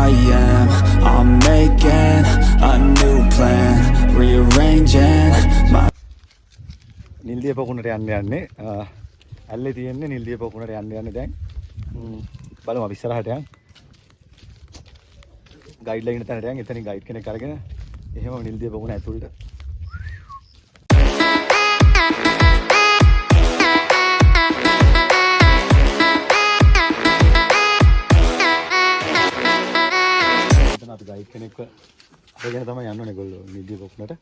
I am. I'm making a new plan, rearranging my නිල්දිය පොකුණට යන්නේ ඇල්ලේ තියෙන්නේ නිල්දිය පොකුණට යන්නේ දැන් බලමු අපි ඉස්සරහට යන් ගයිඩ් ලයින් එතනට යන් එතනින් ගයිඩ් කෙනෙක් අරගෙන එහෙම නිල්දිය පොකුණ ඇතුළට එතන අපි ගයිඩ් කෙනෙක්ව අරගෙන තමයි යන්න ඕනේ ගොල්ලෝ නිල්දිය පොකුණට